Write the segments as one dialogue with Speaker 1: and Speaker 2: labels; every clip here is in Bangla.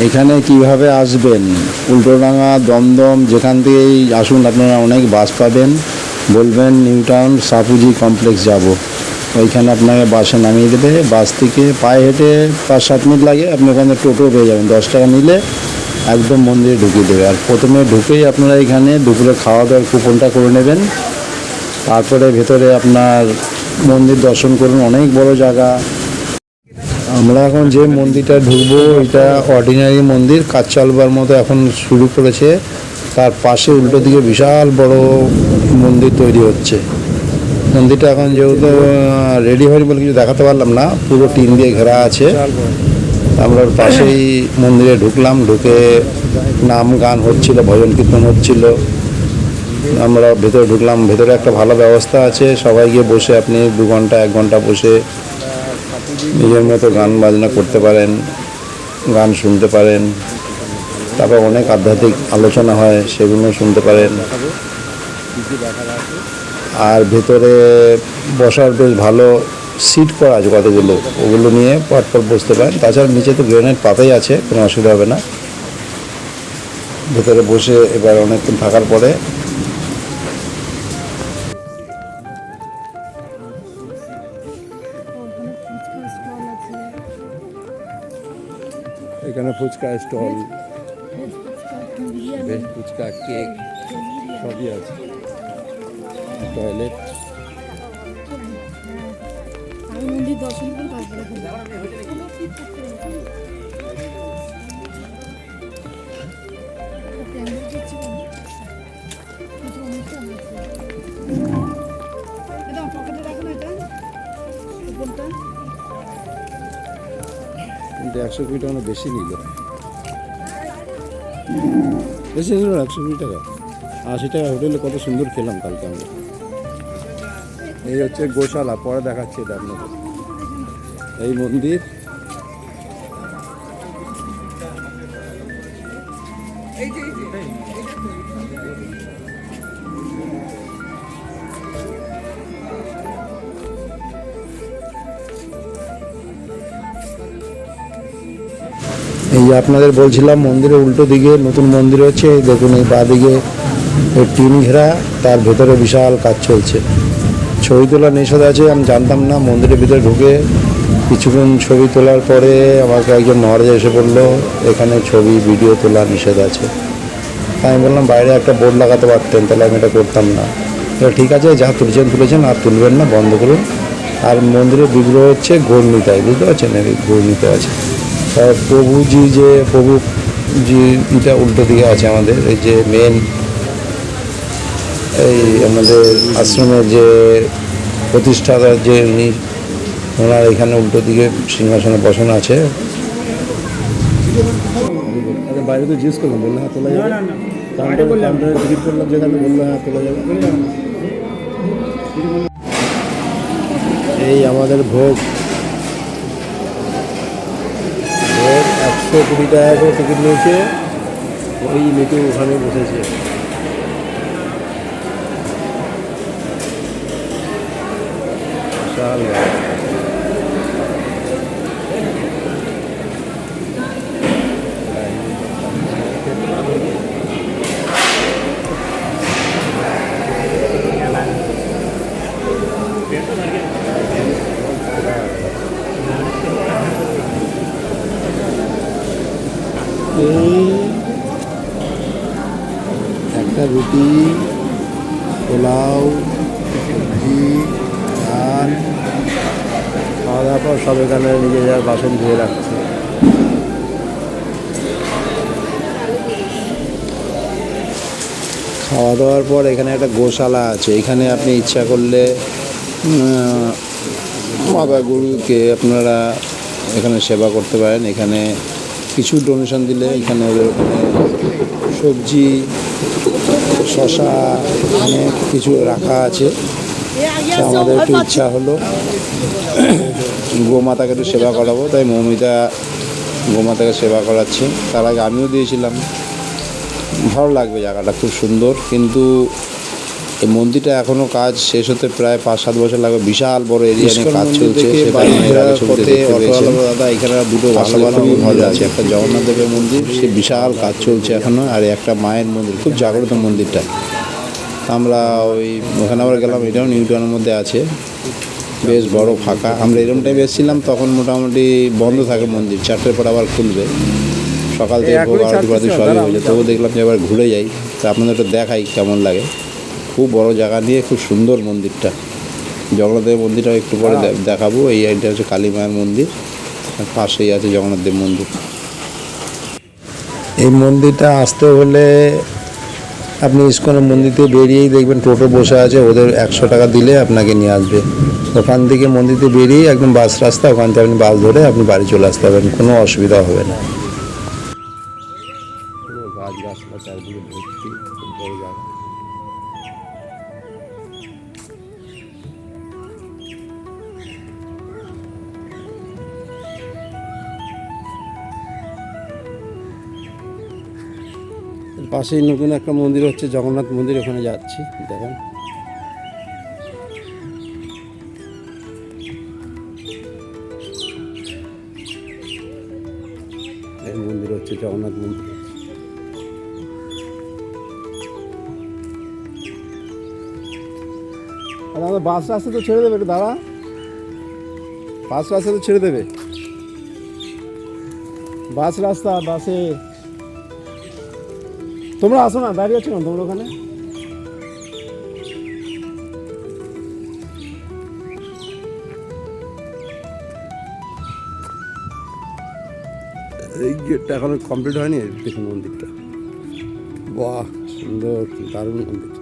Speaker 1: এখানে কিভাবে আসবেন? উল্টোডাঙা, দমদম, যেখান থেকেই আসুন আপনারা অনেক বাস পাবেন। বলবেন নিউ টাউন সাপুজি কমপ্লেক্স যাব, ওইখানে আপনাকে বাসে নামিয়ে দেবে। বাস থেকে পায়ে হেঁটে 5-7 মিনিট লাগে, আপনি ওখানে টোটো পেয়ে যাবেন। 10 টাকা নিলে একদম মন্দিরে ঢুকিয়ে দেবে। আর প্রথমে ঢুকেই আপনারা এখানে দুপুরে খাওয়া দাওয়ার কুপনটা করে নেবেন। তারপরে ভেতরে আপনার মন্দির দর্শন করুন, অনেক বড় জায়গা। আমরা এখন যে মন্দিরটা ঢুকবো এটা অর্ডিনারি মন্দির, কাজ চালবার মতো এখন শুরু করেছে। তার পাশে উল্টো দিকে বিশাল বড় মন্দির তৈরি হচ্ছে। মন্দিরটা এখন যেহেতু রেডি হয়নি বলে কিছু দেখাতে পারলাম না, পুরো টিন দিয়ে ঘেরা আছে। আমরা পাশেই মন্দিরে ঢুকলাম, ঢুকে নাম গান হচ্ছিল, ভজন কীর্তন হচ্ছিল। আমরা ভেতরে ঢুকলাম, ভেতরে একটা ভালো ব্যবস্থা আছে, সবাই গিয়ে বসে আপনি 2 ঘন্টা 1 ঘন্টা বসে নিজের মতো গান বাজনা করতে পারেন, গান শুনতে পারেন। তারপর অনেক আধ্যাত্মিক আলোচনা হয়, সেগুলো শুনতে পারেন। আর ভেতরে বসার বেশ ভালো সিট করা আছে কতগুলো, ওগুলো নিয়ে পরপর বসতে পারেন। তাছাড়া নিচে তো গ্রেনাইট পাতাই আছে, কোনো অসুবিধা হবে না। ভেতরে বসে এবার অনেকক্ষণ থাকার পরে এখানে ফুচকা স্টল, ভেজ ফুচকা, কেক সবই আছে। টয়লেট, কিন্তু 120 টাকা বেশি নিল, বেশি নিল 120 টাকা। 80 টাকা হোটেলে কত সুন্দর খেলাম কালকে আমরা। এই হচ্ছে গোশালা, পরে দেখাচ্ছি এটা আপনাদের। এই মন্দির, এই যে আপনাদের বলছিলাম মন্দিরের উল্টো দিকে নতুন মন্দির হচ্ছে। দেখুন এই বাঁ দিকে টিন ঘেরা, তার ভেতরে বিশাল কাজ চলছে। ছবি তোলা নিষেধ আছে, আমি জানতাম না। মন্দিরের ভিতরে ঢুকে কিছুক্ষণ ছবি তোলার পরে আমাকে একজন মহারাজা এসে বললো এখানে ছবি ভিডিও তোলা নিষেধ আছে। তাই আমি বললাম বাইরে একটা বোর্ড লাগাতে পারতেন, তাহলে আমি এটা করতাম না। ঠিক আছে, যা তুলেছেন আর তুলবেন না, বন্ধ করুন। আর মন্দিরের বিগ্রহ হচ্ছে গৌরনীতায়, বুঝতে পারছেন? গৌরনীত আছে। প্রভুজি এটা উল্টো দিকে আছে আমাদের। এই যে মেন এই আমাদের আশ্রমের যে প্রতিষ্ঠাতা যে উনি, ওনার এখানে উল্টো দিকে সিংহাসনে বসানো আছে। বাইরে তো জিজ্ঞেস করলাম, বললে হ্যাঁ তোলা যাবে। কাউন্টারে টিকিট করলাম যেখানে, বললো হ্যাঁ তোলা যাবে। এই আমাদের ভোগ 120 টাকা করে টিকিট নিয়েছে। ওই মেটু ওখানে বসেছে। বিশাল একটা রুটি, পোলাও, সবজি, ডাল, খাওয়া দাওয়ার পর সব এখানে নিজে যার বাসন ধুয়ে রাখছে। খাওয়া দাওয়ার পর এখানে একটা গোশালা আছে, এখানে আপনি ইচ্ছা করলে মাতা গরুকে আপনারা এখানে সেবা করতে পারেন। এখানে কিছু ডোনেশন দিলে এখানে সবজি, শশা, অনেক কিছু রাখা আছে। আমাদের একটু ইচ্ছা হলো গোমাতাকে একটু সেবা করাবো, তাই মৌমিতা গোমাতাকে সেবা করাচ্ছি। তার আগে আমিও দিয়েছিলাম। ভালো লাগবে, জায়গাটা খুব সুন্দর। কিন্তু এই মন্দিরটা এখনও কাজ শেষ হতে প্রায় 5-7 বছর লাগবে। বিশাল বড় এরিয়া নিয়ে কাজ চলছে। দাদা এখানে দুটো ভালো মন্দির আছে, একটা জগন্নাথ দেবের মন্দির, সে বিশাল কাজ চলছে এখনও, আর একটা মায়ের মন্দির, খুব জাগ্রত মন্দিরটা। আমরা ওখানে আবার গেলাম, এটাও নিউ টাউনের মধ্যে আছে, বেশ বড় ফাঁকা। আমরা এরকম টাইমে এসেছিলাম তখন মোটামুটি বন্ধ থাকে মন্দির, 4টের পর আবার খুলবে। সকাল থেকে ভোগ আরতি সবই হয়েছে, তবু দেখলাম যে আবার ঘুরে যাই, তা আপনাদের একটু দেখাই কেমন লাগে। খুব বড় জায়গা নিয়ে খুব সুন্দর মন্দিরটা। জগন্নাথ দেবের মন্দিরটাও একটু পরে দেখাবো। এইটা হচ্ছে কালী মায়ের মন্দির, পাশেই আছে জগন্নাথ দেব মন্দির। এই মন্দিরটা আসতে হলে আপনি ইস্কনের মন্দির থেকে বেরিয়েই দেখবেন টোটো বসে আছে, ওদের 100 টাকা দিলে আপনাকে নিয়ে আসবে। ওখান থেকে মন্দির থেকে বেরিয়েই একদম বাস রাস্তা, ওখান থেকে আপনি বাস ধরে আপনি বাড়ি চলে আসতে পারবেন, কোনো অসুবিধা হবে না। গাছ গাছলা চারদিকে ভর্তি, খুব বড় জায়গা। পাশেই নতুন একটা মন্দির হচ্ছে, জগন্নাথ মন্দির, ওখানে যাচ্ছি, দেখেন। এই মন্দির হচ্ছে জগন্নাথ মন্দির। আর আমাদের বাস রাস্তা তো ছেড়ে দেবে, একটু দাঁড়া, বাস রাস্তা তো ছেড়ে দেবে, বাস রাস্তা, বাসে তোমরা আসো না, দাঁড়িয়ে আছো না তোমরা ওখানে? এই গেটটা এখনো কমপ্লিট হয়নি, দেখুন মন্দিরটা, বাহ সুন্দর, দারুণ মন্দির।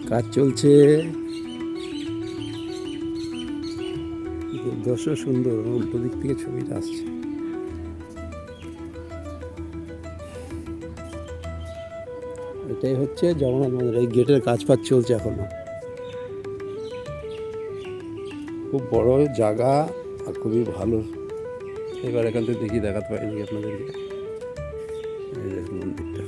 Speaker 1: কাজ চলছে, দর্শক সুন্দর, উল্টো দিক থেকে ছবিটা আসছে। এটাই হচ্ছে জগন্নাথ মন্দির। এই গেটের কাজ ফাজ চলছে এখনো, খুব বড় জায়গা আর খুবই ভালো। এবার এখান থেকে দেখি, দেখাতে পারিনি আপনাদেরকে, এই দেখুন মন্দিরটা।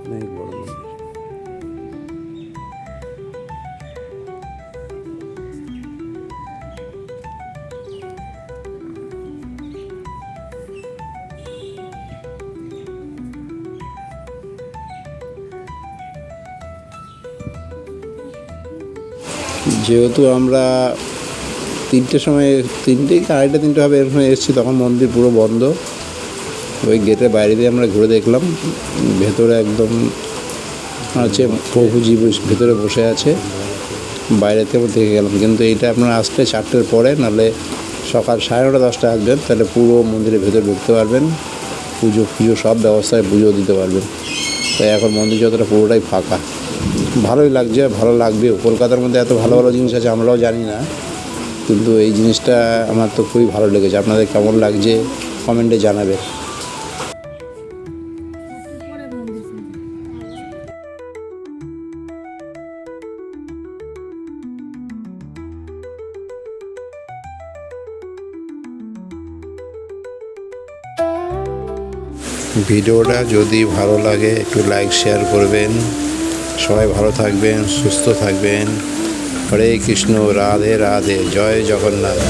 Speaker 1: অনেক বড় মন্দির। যেহেতু আমরা 3টের সময়, 3টে কি 2:30-3টে হবে এর সময় এসেছি, তখন মন্দির পুরো বন্ধ। ওই গেটের বাইরে দিয়ে আমরা ঘুরে দেখলাম, ভেতরে একদম আছে প্রভুজি ভেতরে বসে আছে, বাইরে থেকে দেখে গেলাম। কিন্তু এইটা আপনার আসলে 4টের পরে, নাহলে সকাল 9:30-10টা আসবেন, তাহলে পুরো মন্দিরের ভেতরে ঢুকতে পারবেন, পুজো সব ব্যবস্থায় পুজো দিতে পারবেন। তাই এখন মন্দির যতটা পুরোটাই ফাঁকা, ভালোই লাগছে, ভালো লাগবেও। কলকাতার মধ্যে এত ভালো ভালো জিনিস আছে আমরাও জানি না, কিন্তু এই জিনিসটা আমার তো খুবই ভালো লেগেছে। আপনাদের কেমন লাগছে কমেন্টে জানাবে। ভিডিওটা যদি ভালো লাগে একটু লাইক শেয়ার করবেন। সবাই ভালো থাকবেন, সুস্থ থাকবেন। হরে কৃষ্ণ, রাধে রাধে, জয় জগন্নাথ।